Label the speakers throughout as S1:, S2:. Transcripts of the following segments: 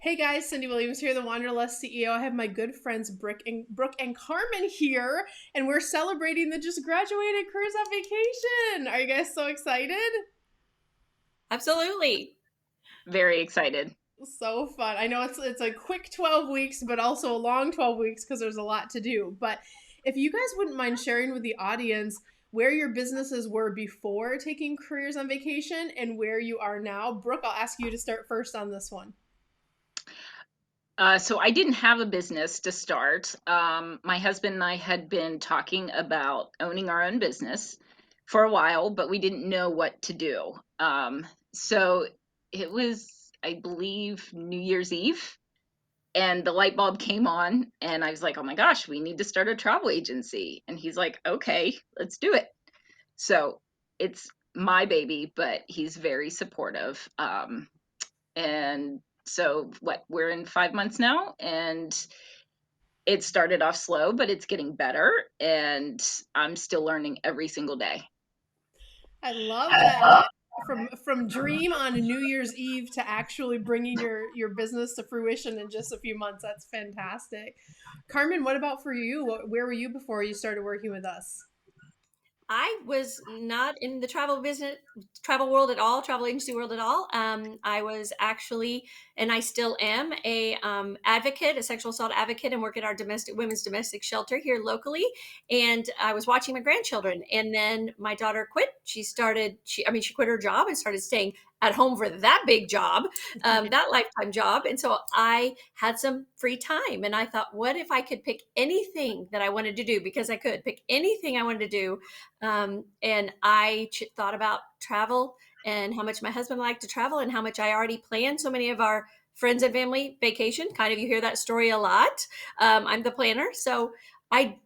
S1: Hey guys, Cyndi Williams here, the Wanderlust CEO. I have my good friends Brooke and Carmen here, and we're celebrating the just graduated cruise on vacation. Are you guys so excited?
S2: Absolutely.
S3: Very excited.
S1: So fun. I know it's a quick 12 weeks, but also a long 12 weeks because there's a lot to do. But if you guys wouldn't mind sharing with the audience where your businesses were before taking careers on vacation and where you are now. Brooke, I'll ask you to start first on this one.
S3: So I didn't have a business to start. My husband and I had been talking about owning our own business for a while, but we didn't know what to do. So it was, I believe, New Year's Eve, and the light bulb came on, and I was like, "Oh my gosh, we need to start a travel agency." And he's like, "Okay, let's do it." So it's my baby, but he's very supportive. And so we're in 5 months now, and it started off slow, but it's getting better, and I'm still learning every single day.
S1: I love that. From dream on New Year's Eve to actually bringing your business to fruition in just a few months. That's fantastic. Carmen, what about for you? Where were you before you started working with us?
S2: I was not in the travel world at all, travel agency world at all. I was actually, and I still am, a advocate, a sexual assault advocate, and work at our women's domestic shelter here locally. And I was watching my grandchildren, and then my daughter quit. She quit her job and started staying at home for that big job, that lifetime job. And so I had some free time, and I thought, what if I could pick anything that I wanted to do? Because I could pick anything I wanted to do, and I thought about travel and how much my husband liked to travel and how much I already planned so many of our friends and family vacation. Kind of, you hear that story a lot. I'm the planner. So I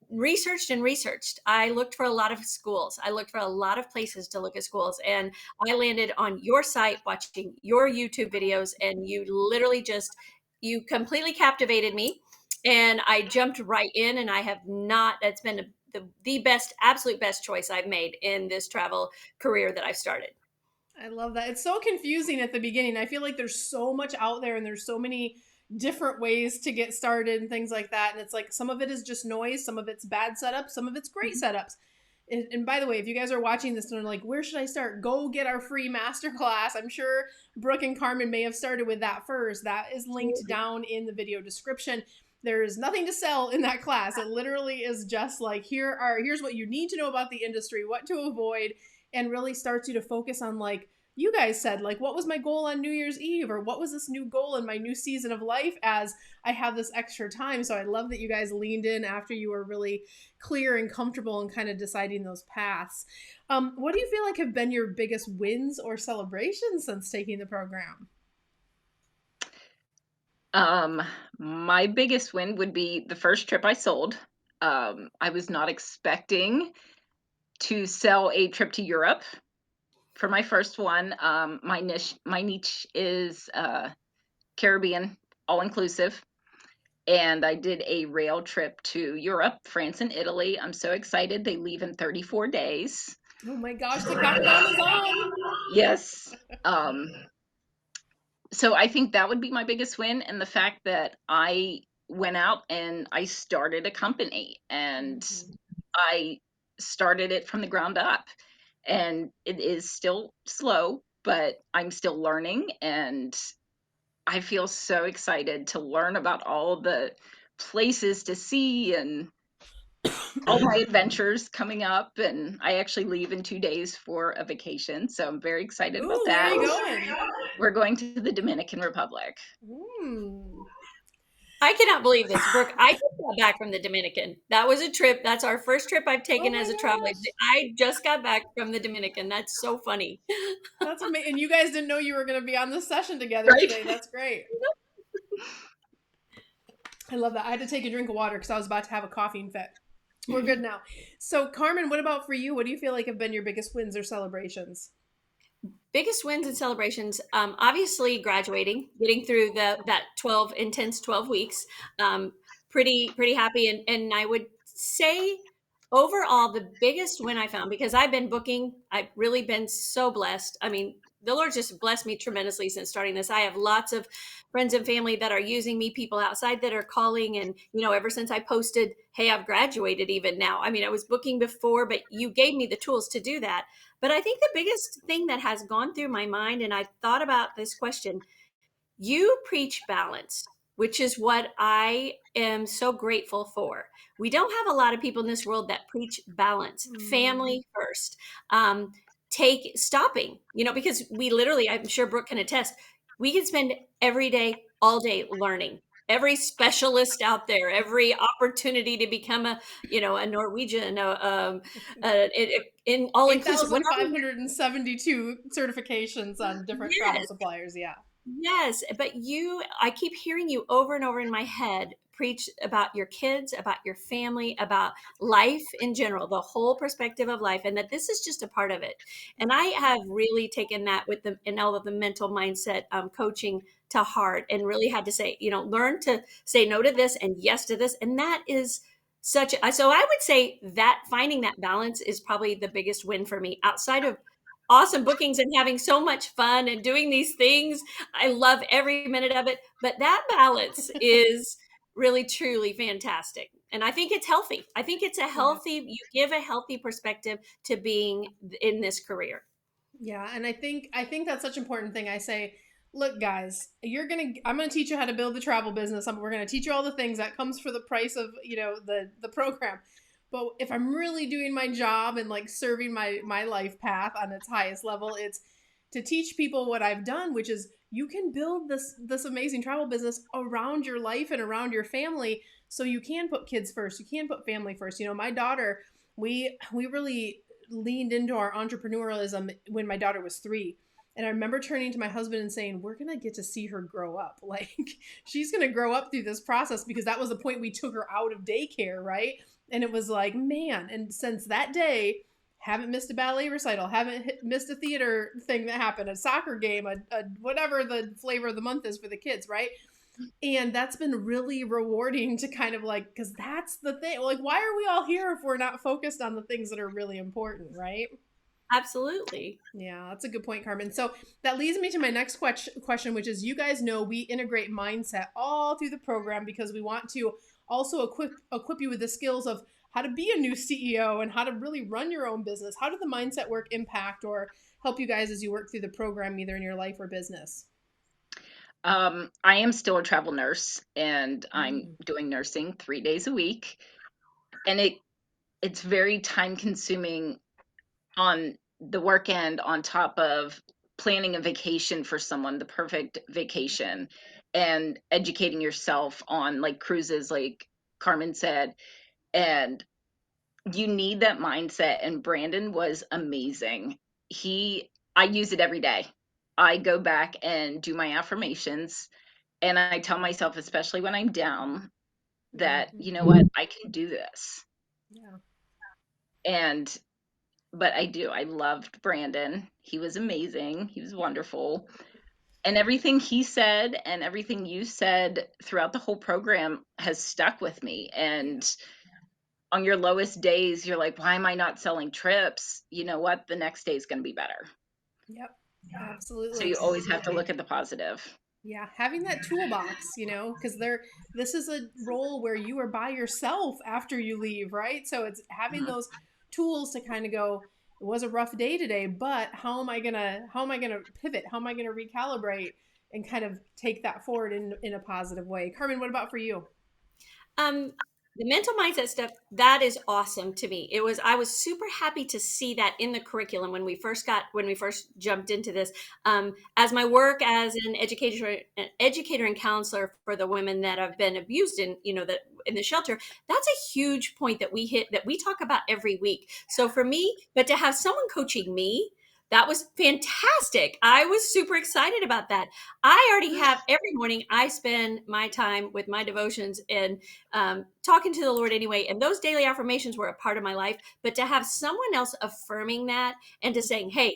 S2: researched and researched. I looked for a lot of schools. I looked for a lot of places to look at schools. And I landed on your site watching your YouTube videos. And you completely captivated me. And I jumped right in, and I have not, that's been the best, absolute best choice I've made in this travel career that I've started.
S1: I love that. It's so confusing at the beginning. I feel like there's so much out there and there's so many different ways to get started and things like that. And it's like some of it is just noise, some of it's bad setups, some of it's great setups. And by the way, if you guys are watching this and are like, where should I start? Go get our free masterclass. I'm sure Brooke and Carmen may have started with that first. That is linked down in the video description. There's nothing to sell in that class. It literally is just like, here's what you need to know about the industry, what to avoid, and really starts you to focus on, like you guys said, like, what was my goal on New Year's Eve, or what was this new goal in my new season of life as I have this extra time. So I love that you guys leaned in after you were really clear and comfortable and kind of deciding those paths. What do you feel like have been your biggest wins or celebrations since taking the program?
S3: My biggest win would be the first trip I sold. I was not expecting to sell a trip to Europe for my first one. My niche is Caribbean, all inclusive. And I did a rail trip to Europe, France, and Italy. I'm so excited. They leave in 34 days.
S1: Oh my gosh, the countdown is on.
S3: Yes. Um, so I think that would be my biggest win. And the fact that I went out and I started a company, and I started it from the ground up. And it is still slow, but I'm still learning, and I feel so excited to learn about all the places to see and all my adventures coming up. And I actually leave in 2 days for a vacation, so I'm very excited about
S1: Ooh, where are
S3: that.
S1: you going?
S3: We're going to the Dominican Republic.
S1: Ooh.
S2: I cannot believe this, Brooke. I just got back from the Dominican. That was a trip. That's our first trip I've
S1: Oh
S2: taken
S1: my
S2: as a travel
S1: gosh.
S2: agent. I just got back from the Dominican. That's so funny.
S1: That's amazing. And you guys didn't know you were going to be on this session together
S3: Right.
S1: today. That's great. I love that. I had to take a drink of water because I was about to have a coughing fit. We're good now. So, Carmen, what about for you? What do you feel like have been your biggest wins or celebrations?
S2: Biggest wins and celebrations, obviously graduating, getting through that 12 weeks. Pretty happy, and I would say overall the biggest win I found, because I've been booking, I've really been so blessed. I mean, the Lord just blessed me tremendously since starting this. I have lots of friends and family that are using me, people outside that are calling. And, ever since I posted, hey, I've graduated even now. I mean, I was booking before, but you gave me the tools to do that. But I think the biggest thing that has gone through my mind, and I thought about this question, you preach balance, which is what I am so grateful for. We don't have a lot of people in this world that preach balance,
S1: Mm.
S2: family first, take stopping, because we literally, I'm sure Brooke can attest, we can spend every day, all day learning. Every specialist out there, every opportunity to become a Norwegian, in all inclusive, whatever.
S1: 8,572 certifications on different travel
S2: Yes,
S1: suppliers. Yeah.
S2: yes, but I keep hearing you over and over in my head preach about your kids, about your family, about life in general, the whole perspective of life, and that this is just a part of it. And I have really taken that with and all of the mental mindset coaching to heart, and really had to say, learn to say no to this and yes to this. And that is so I would say that finding that balance is probably the biggest win for me outside of awesome bookings and having so much fun and doing these things. I love every minute of it, but that balance is really truly fantastic. And I think it's healthy. I think it's
S1: Yeah.
S2: you give a healthy perspective to being in this career.
S1: Yeah, and I think that's such an important thing. I say, look, guys, I'm gonna teach you how to build the travel business. We're gonna teach you all the things that comes for the price of the program. But if I'm really doing my job and like serving my life path on its highest level, it's to teach people what I've done, which is you can build this amazing travel business around your life and around your family, so you can put kids first, you can put family first. My daughter, we really leaned into our entrepreneurialism when my daughter was 3. And I remember turning to my husband and saying, we're going to get to see her grow up. Like, she's going to grow up through this process, because that was the point we took her out of daycare, right? And it was like, man. And since that day, haven't missed a ballet recital, haven't missed a theater thing that happened, a soccer game, a whatever the flavor of the month is for the kids, right? And that's been really rewarding to kind of like, because that's the thing, like, why are we all here if we're not focused on the things that are really important, right?
S2: Absolutely.
S1: Yeah, that's a good point, Carmen. So that leads me to my next question, which is, you guys know we integrate mindset all through the program, because we want to also equip you with the skills of how to be a new CEO and how to really run your own business. How did the mindset work impact or help you guys as you work through the program, either in your life or business?
S3: I am still a travel nurse, and I'm
S1: Mm.
S3: doing nursing 3 days a week, and it's very time consuming on the work end, on top of planning a vacation for someone, the perfect vacation, and educating yourself on like cruises, like Carmen said. And you need that mindset. And Brandon was amazing. I use it every day. I go back and do my affirmations, and I tell myself, especially when I'm down, that,
S1: Mm-hmm.
S3: you know what, I can do this.
S1: Yeah.
S3: And but I do. I loved Brandon. He was amazing. He was wonderful. And everything he said and everything you said throughout the whole program has stuck with me.
S1: Yeah.
S3: And on your lowest days, you're like, why am I not selling trips? You know what? The next day is going to be better.
S1: Yep.
S3: So
S1: Absolutely.
S3: you always have to look at the positive.
S1: Yeah, having that toolbox, because this is a role where you are by yourself after you leave, right? So it's having
S3: Mhm.
S1: those tools to kind of go, it was a rough day today, but how am I gonna pivot? How am I gonna recalibrate and kind of take that forward in a positive way? Carmen, what about for you?
S2: Um, the mental mindset stuff, that is awesome to me. I was super happy to see that in the curriculum when we first jumped into this. As my work as an educator and counselor for the women that have been abused in the shelter, that's a huge point that we hit, that we talk about every week. So for me, but to have someone coaching me, that was fantastic. I was super excited about that. I already have every morning, I spend my time with my devotions and talking to the Lord anyway. And those daily affirmations were a part of my life. But to have someone else affirming that and to saying, hey,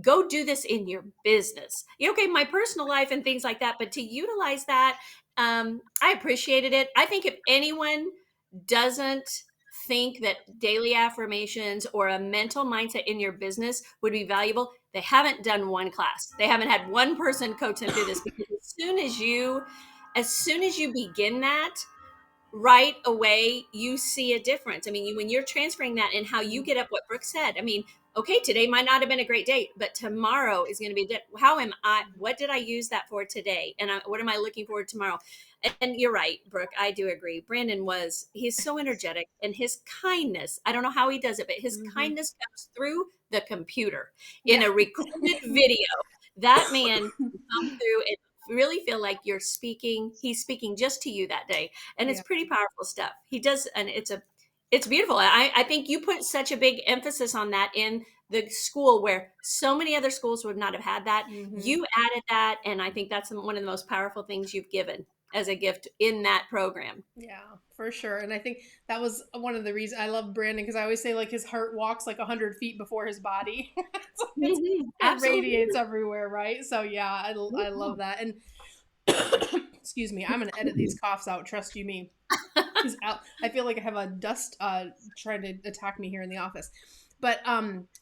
S2: go do this in your business. Okay, my personal life and things like that. But to utilize that, I appreciated it. I think if anyone doesn't think that daily affirmations or a mental mindset in your business would be valuable, they haven't done one class. They haven't had one person coach them through this, because as soon as you begin that, right away you see a difference. I mean, when you're transferring that and how you get up, what Brooke said, I mean, okay, today might not have been a great day, but tomorrow is going to be what did I use that for today, and what am I looking forward to tomorrow? And you're right, Brooke, I do agree. He's so energetic, and his kindness, I don't know how he does it, but his kindness comes through the computer in a recorded video. That man can come through and really feel like he's speaking just to you that day. And it's pretty powerful stuff he does. And it's beautiful. I think you put such a big emphasis on that in the school, where so many other schools would not have had that. You added that. And I think that's one of the most powerful things you've given as a gift in that program.
S1: Yeah, for sure. And I think that was one of the reasons I love Brandon, because I always say, like, his heart walks like 100 feet before his body. It radiates everywhere, right? So yeah, I love that. And excuse me, I'm gonna edit these coughs out. Trust you me. I feel like I have a dust trying to attack me here in the office. But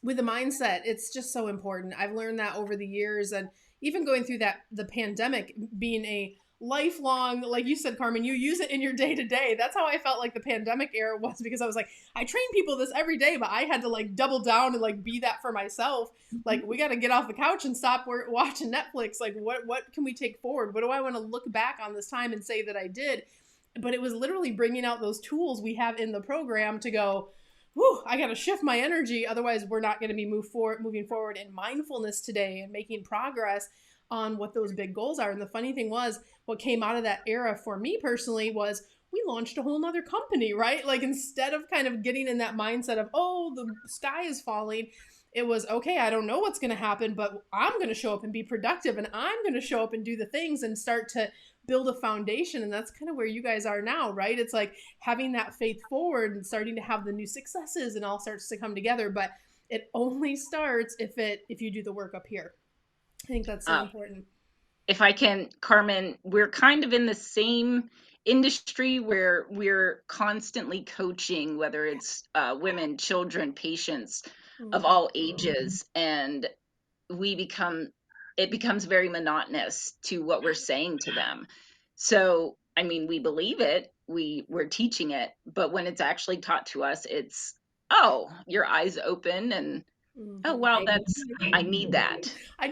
S1: with the mindset, it's just so important. I've learned that over the years, and even going through the pandemic, being a lifelong, like you said, Carmen, you use it in your day to day. That's how I felt like the pandemic era was, because I was like, I train people this every day, but I had to like double down and like be that for myself. Like, we got to get off the couch and stop watching Netflix. Like, what can we take forward? What do I want to look back on this time and say that I did? But it was literally bringing out those tools we have in the program to go, whew, I got to shift my energy. Otherwise, we're not going to be moving forward in mindfulness today and making progress on what those big goals are. And the funny thing was, what came out of that era for me personally was, we launched a whole nother company, right? Like, instead of kind of getting in that mindset of, oh, the sky is falling, it was, okay, I don't know what's going to happen, but I'm going to show up and be productive, and I'm going to show up and do the things and start to build a foundation. And that's kind of where you guys are now, right? It's like having that faith forward and starting to have the new successes, and all starts to come together. But it only starts if you do the work up here. I think that's so important.
S3: If I can, Carmen, we're kind of in the same industry where we're constantly coaching, whether it's women, children, patients of all ages, and it becomes very monotonous to what we're saying to them. So, I mean, we believe it, we're teaching it, but when it's actually taught to us, it's, oh, your eyes open, and oh, well, I need that.
S1: I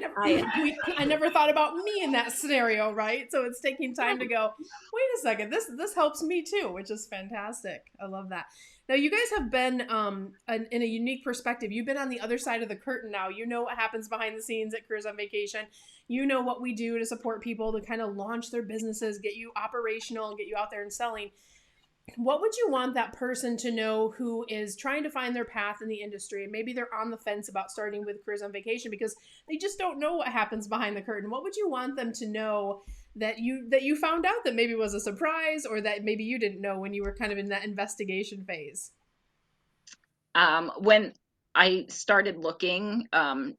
S1: never thought about me in that scenario, right? So it's taking time to go, wait a second, this helps me too, which is fantastic. I love that. Now, you guys have been in a unique perspective. You've been on the other side of the curtain now. You know what happens behind the scenes at Careers on Vacation. You know what we do to support people to kind of launch their businesses, get you operational, and get you out there and selling. What would you want that person to know who is trying to find their path in the industry, and maybe they're on the fence about starting with Careers on Vacation because they just don't know what happens behind the curtain? What would you want them to know that you found out that maybe was a surprise, or that maybe you didn't know when you were kind of in that investigation phase?
S3: When I started looking,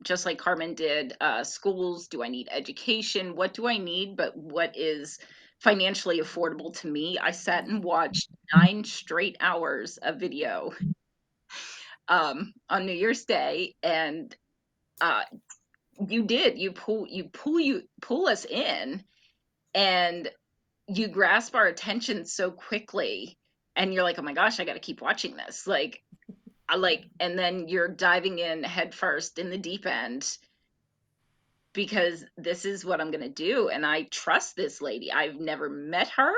S3: just like Carmen did, schools, do I need education? What do I need? But what is financially affordable to me? I sat and watched 9 straight hours of video on New Year's Day, and you pull us in, and you grasp our attention so quickly, and you're like, oh my gosh, I got to keep watching this. And then you're diving in head first in the deep end, because this is what I'm going to do. And I trust this lady. I've never met her.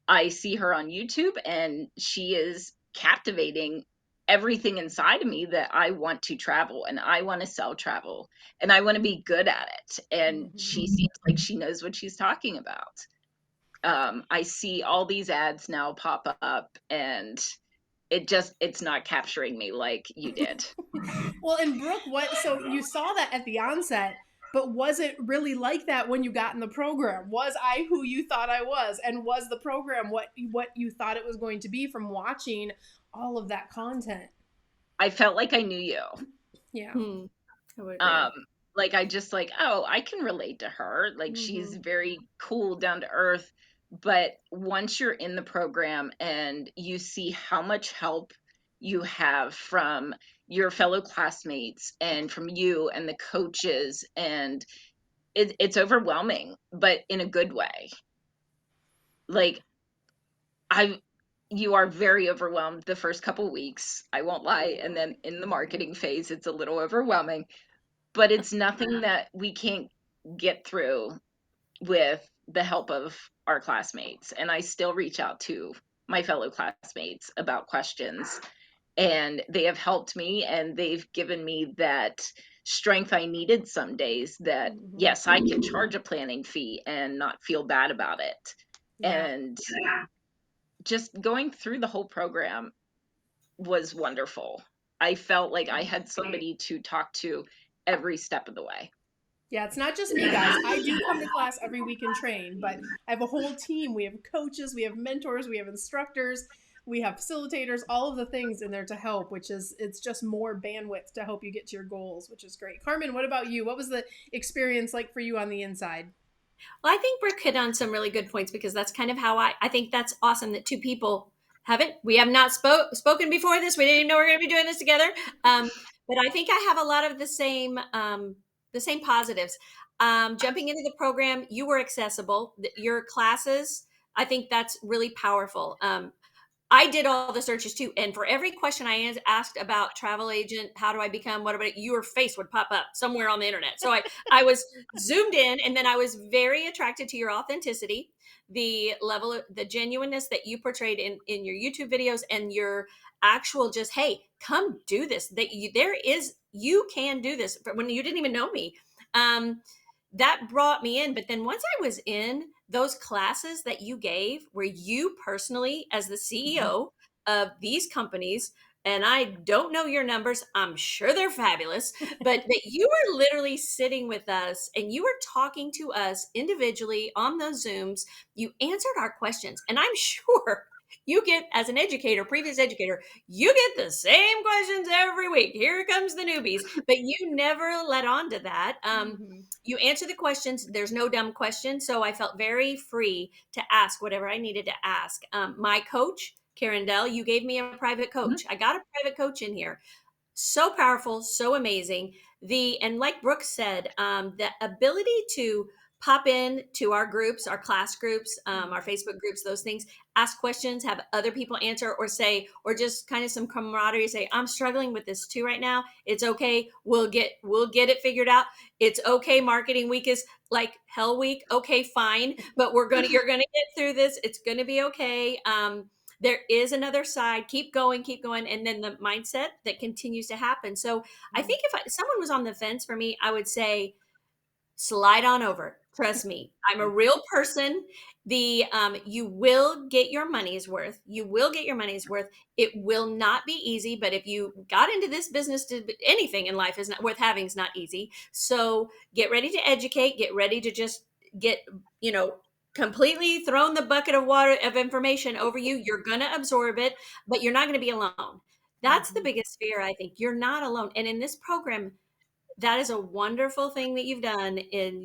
S3: I see her on YouTube, and she is captivating everything inside of me, that I want to travel, and I want to sell travel, and I want to be good at it. And she seems like she knows what she's talking about. I see all these ads now pop up, and it's not capturing me like you did.
S1: Well, and Brooke, so you saw that at the onset, but was it really like that when you got in the program? Was I who you thought I was? And was the program what you thought it was going to be from watching all of that content?
S3: I felt like I knew you.
S1: Yeah.
S3: Like, I just like, oh, I can relate to her. Like, she's very cool, down to earth. But once you're in the program and you see how much help you have from your fellow classmates and from you and the coaches, and it's overwhelming, but in a good way. Like, I you are very overwhelmed the first couple weeks, I won't lie, and then in the marketing phase, it's a little overwhelming, but it's nothing that we can't get through with the help of our classmates. And I still reach out to my fellow classmates about questions, and they have helped me, and they've given me that strength I needed some days, that
S1: Mhm.
S3: yes, I can charge a planning fee and not feel bad about it.
S1: Yeah.
S3: And just going through the whole program was wonderful. I felt like I had somebody to talk to every step of the way.
S1: Yeah, it's not just me, guys. I do come to class every week and train, but I have a whole team. We have coaches, we have mentors, we have instructors, we have facilitators, all of the things in there to help, which is, it's just more bandwidth to help you get to your goals, which is great. Carmen, what about you? What was the experience like for you on the inside?
S2: Well, I think Brooke hit on some really good points, because that's kind of how I think that's awesome that two people haven't, we have not spoken before this. We didn't even know we are going to be doing this together. But I think I have a lot of the same positives. Jumping into the program, you were accessible. Your classes, I think that's really powerful. I did all the searches too. And for every question I asked about travel agent, how do I become, what about it, your face would pop up somewhere on the internet. So I was zoomed in, and then I was very attracted to your authenticity, the level of the genuineness that you portrayed in your YouTube videos, and your actual just, hey, come do this. You can do this when you didn't even know me. Um, that brought me in. But then once I was in those classes that you gave, where you personally, as the CEO of these companies, and I don't know your numbers, I'm sure they're fabulous, but that you were literally sitting with us and you were talking to us individually on those Zooms. You answered our questions. And I'm sure you get, as an educator, previous educator, you get the same questions every week. Here comes the newbies, but you never let on to that.
S1: Mhm.
S2: You answer the questions. There's no dumb question. So I felt very free to ask whatever I needed to ask. My coach, Karen Dell, you gave me a private
S3: Mhm.
S2: coach. I got a private coach in here. So powerful, so amazing. And like Brooke said, the ability to pop in to our groups, our class groups, our Facebook groups, those things, ask questions, have other people answer, or say, or just kind of some camaraderie, say, I'm struggling with this too right now. It's okay. We'll get it figured out. It's okay. Marketing week is like hell week. Okay, fine. But you're gonna get through this. It's gonna be okay. There is another side. Keep going, keep going. And then the mindset that continues to happen. So I think if someone was on the fence for me, I would say, slide on over. Trust me, I'm a real person. You will get your money's worth. You will get your money's worth. It will not be easy, but if you got into this business, to anything in life is not worth having, is not easy. So get ready to educate. Get ready to just get, completely thrown the bucket of water of information over you. You're gonna absorb it, but you're not gonna be alone. That's the
S1: Mhm.
S2: biggest fear, I think. You're not alone. And in this program, that is a wonderful thing that you've done. And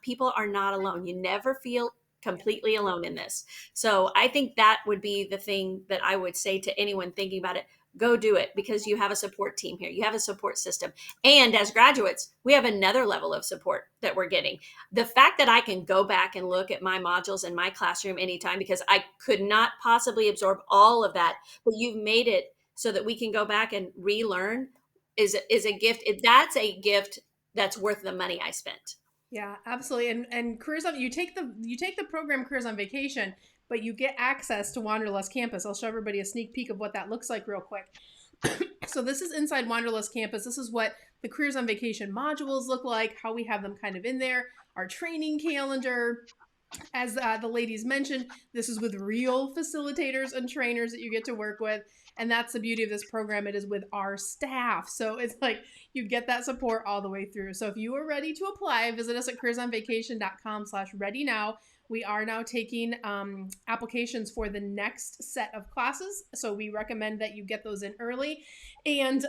S2: people are not alone. You never feel
S1: Yeah.
S2: completely alone in this. So I think that would be the thing that I would say to anyone thinking about it. Go do it, because you have a support team here. You have a support system. And as graduates, we have another level of support that we're getting. The fact that I can go back and look at my modules in my classroom anytime, because I could not possibly absorb all of that, but you've made it so that we can go back and relearn, is a gift. That's a gift that's worth the money I spent.
S1: Yeah, absolutely. And careers on, you take the program Careers on Vacation, but you get access to Wanderlust Campus. I'll show everybody a sneak peek of what that looks like real quick. So this is inside Wanderlust Campus. This is what the Careers on Vacation modules look like, how we have them kind of in there, our training calendar. As the ladies mentioned, this is with real facilitators and trainers that you get to work with. And that's the beauty of this program. It is with our staff. So it's like you get that support all the way through. So if you are ready to apply, visit us at careersonvacation.com/ready now. we are now taking applications for the next set of classes. So we recommend that you get those in early. And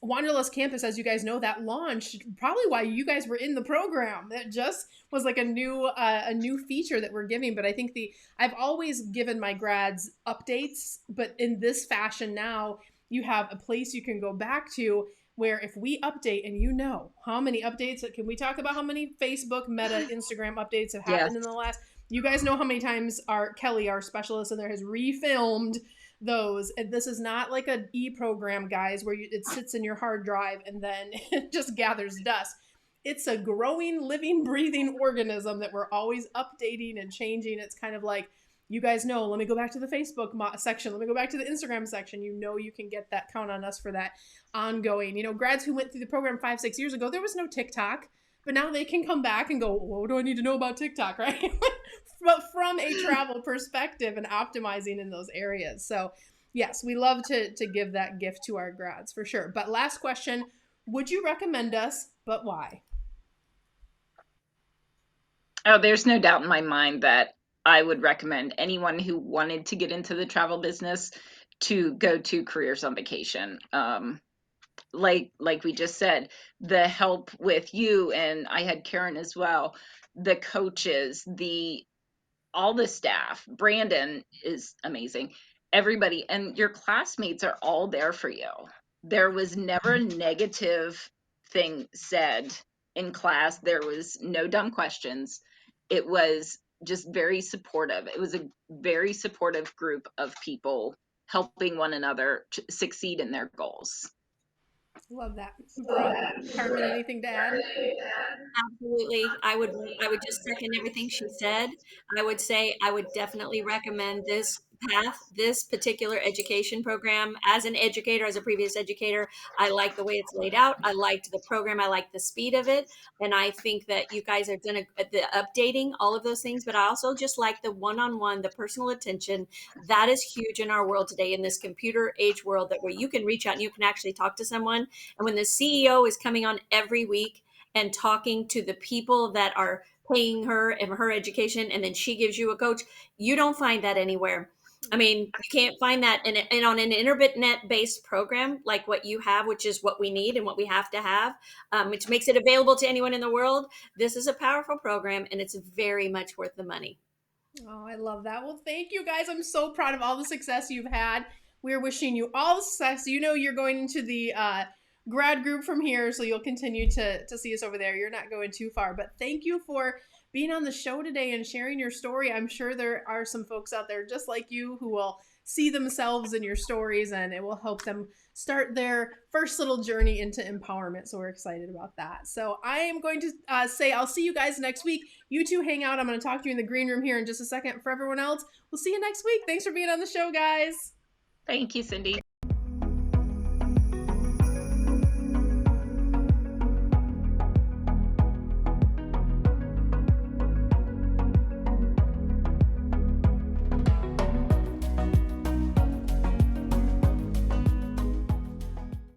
S1: Wanderlust Campus, as you guys know, that launched probably why you guys were in the program. That just was like a new feature that we're giving. But I think I've always given my grads updates, but in this fashion now, you have a place you can go back to where if we update, and you know how many updates, can we talk about how many Facebook, Meta, Instagram updates have happened in the last, you guys know how many times Kelly, our specialist in there, has refilmed those. And this is not like an e-program, guys, where it sits in your hard drive and then it just gathers dust. It's a growing, living, breathing organism that we're always updating and changing. It's kind of like, you guys know, let me go back to the Facebook section. Let me go back to the Instagram section. You know, you can get that, count on us for that ongoing. You know, grads who went through the program 5-6 years ago, there was no TikTok, but now they can come back and go, well, what do I need to know about TikTok, right? But from a travel perspective and optimizing in those areas. So yes, we love to give that gift to our grads for sure. But last question, would you recommend us, but why?
S3: Oh, there's no doubt in my mind that I would recommend anyone who wanted to get into the travel business to go to Careers on Vacation. Like we just said, the help with you, and I had Karen as well, the coaches, all the staff, Brandon is amazing, everybody, and your classmates are all there for you. There was never a negative thing said in class. There was no dumb questions. It was just very supportive. It was a very supportive group of people helping one another to succeed in their goals.
S1: Love that. Brooke, Carmen, anything to add?
S2: Absolutely. I would just second everything she said. I would say I would definitely recommend this path, this particular education program. As an educator, as a previous educator, I like the way it's laid out. I liked the program. I like the speed of it. And I think that you guys are done the updating, all of those things, but I also just like the one-on-one, the personal attention. That is huge in our world today, in this computer age world, that where you can reach out and you can actually talk to someone. And when the CEO is coming on every week and talking to the people that are paying her and her education, and then she gives you a coach, you don't find that anywhere. I mean, you can't find that in on an internet-based program like what you have, which is what we need and what we have to have, which makes it available to anyone in the world. This is a powerful program, and it's very much worth the money.
S1: Oh, I love that. Well, thank you guys. I'm so proud of all the success you've had. We're wishing you all the success. You know you're going into the grad group from here, so you'll continue to see us over there. You're not going too far. But thank you for being on the show today and sharing your story. I'm sure there are some folks out there just like you who will see themselves in your stories, and it will help them start their first little journey into empowerment. So we're excited about that. So I am going to say I'll see you guys next week. You two hang out. I'm going to talk to you in the green room here in just a second. For everyone else, we'll see you next week. Thanks for being on the show, guys.
S3: Thank you, Cyndi.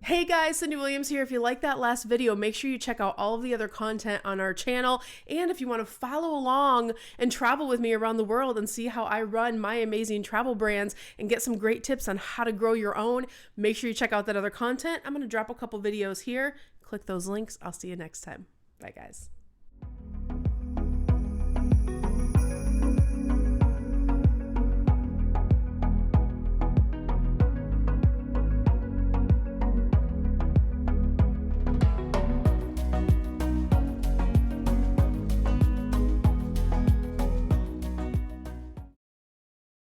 S1: Hey guys, Cyndi Williams here. If you like that last video, make sure you check out all of the other content on our channel. And if you want to follow along and travel with me around the world and see how I run my amazing travel brands and get some great tips on how to grow your own, make sure you check out that other content. I'm going to drop a couple videos here. Click those links. I'll see you next time. Bye guys.